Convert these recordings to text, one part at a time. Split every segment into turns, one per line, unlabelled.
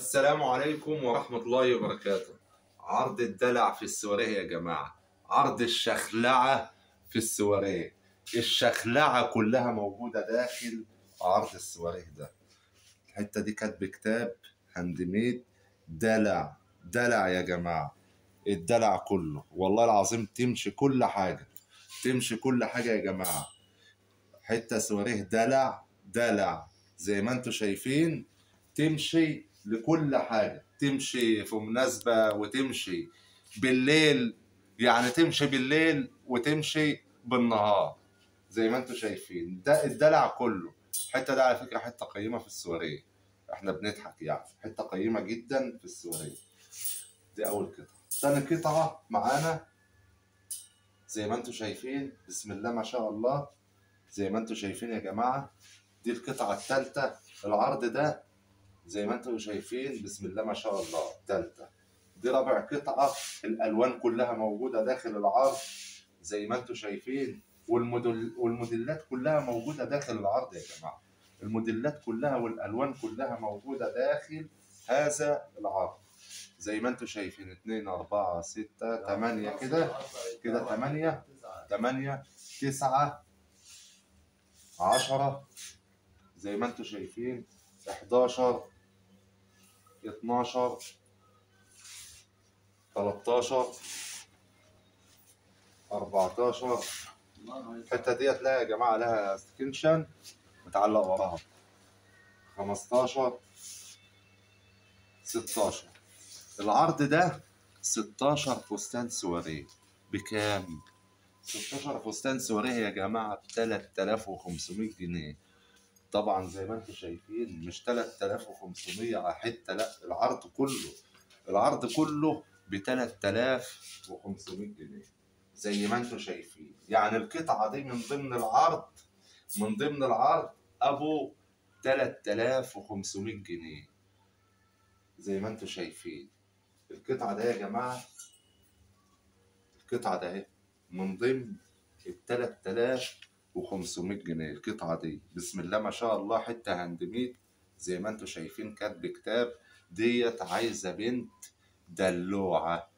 السلام عليكم ورحمة الله وبركاته. عرض الدلع في السواريه يا جماعة، عرض الشخلعة في السواريه. الشخلعة كلها موجودة داخل عرض السواريه ده. الحتة دي كانت بكتاب هاند ميد. دلع دلع يا جماعة، الدلع كله والله العظيم. تمشي كل حاجة، تمشي كل حاجة يا جماعة. حتة سواريه دلع دلع زي ما انتم شايفين. تمشي لكل حاجة، تمشي في مناسبة وتمشي بالليل، يعني تمشي بالليل وتمشي بالنهار زي ما انتم شايفين. ده الدلع كله. الحتة ده على فكرة حتة قيمة في السواريه، احنا بنضحك يعني. حتة قيمة جدا في السواريه. دي أول قطعة. تاني قطعة معانا زي ما انتم شايفين، بسم الله ما شاء الله. زي ما انتم شايفين يا جماعة، دي القطعة الثالثة. العرض ده زي ما انتم شايفين بسم الله ما شاء الله الثالثة. دي رابع قطعة. الألوان كلها موجودة داخل العرض زي ما انتم شايفين، والموديلات كلها موجودة داخل العرض يا جماعة. الموديلات كلها والألوان كلها موجودة داخل هذا العرض زي ما انتم شايفين. 2 4 6 8 كده 8 9 10 زي ما انتم شايفين. 11 12 13 14. الحته ديت لا يا جماعه لها ستيكنشن متعلق وراها. 15 16. العرض ده 16 فستان سواريه بكام؟ 16 فستان سواريه يا جماعه ب 3500 جنيه. طبعا زي ما انتم شايفين مش 3500 على حته، لا، العرض كله، العرض كله ب 3500 جنيه زي ما انتم شايفين. يعني القطعه دي من ضمن العرض، من ضمن العرض ابو 3500 جنيه زي ما انتم شايفين. القطعه ده يا جماعه، القطعه ده اهي من ضمن ال 3500 جنيه. القطعه دي بسم الله ما شاء الله حته هاند ميد زي ما انتم شايفين، كاتب كتاب. ديت عايزه بنت دلوعه،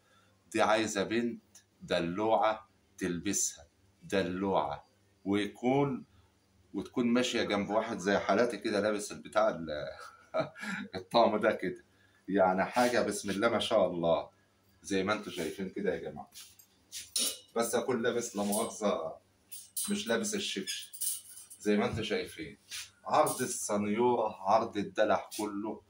دي عايزه بنت دلوعه تلبسها دلوعه، وتكون ماشيه جنب واحد زي حالاتي كده لابس البتاع الطقم ده كده. يعني حاجه بسم الله ما شاء الله زي ما انتم شايفين كده يا جماعه. بس اكون لابس لا مؤاخذه مش لابس الشبشب زي ما انتم شايفين. عرض السنيوره، عرض الدلع كله.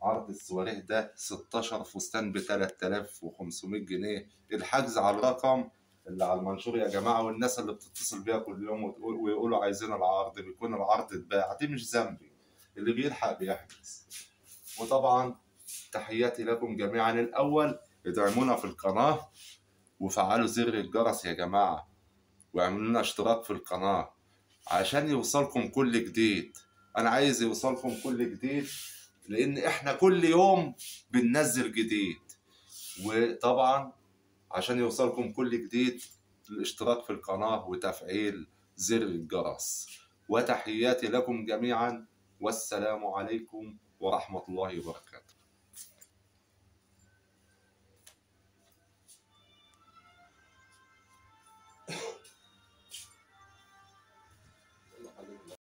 عرض السواريه ده 16 فستان ب 3500 جنيه. الحجز على الرقم اللي على المنشور يا جماعه. والناس اللي بتتصل بيها كل يوم ويقولوا عايزين العرض، بيكون العرض اتباع. دي مش ذنبي، اللي بيلحق بيحجز. وطبعا تحياتي لكم جميعا. الاول ادعمونا في القناه وفعلوا زر الجرس يا جماعه، واعملوا لنا اشتراك في القناه عشان يوصلكم كل جديد. انا عايز يوصلكم كل جديد لان احنا كل يوم بننزل جديد. وطبعا عشان يوصلكم كل جديد الاشتراك في القناة وتفعيل زر الجرس. وتحياتي لكم جميعا، والسلام عليكم ورحمة الله وبركاته.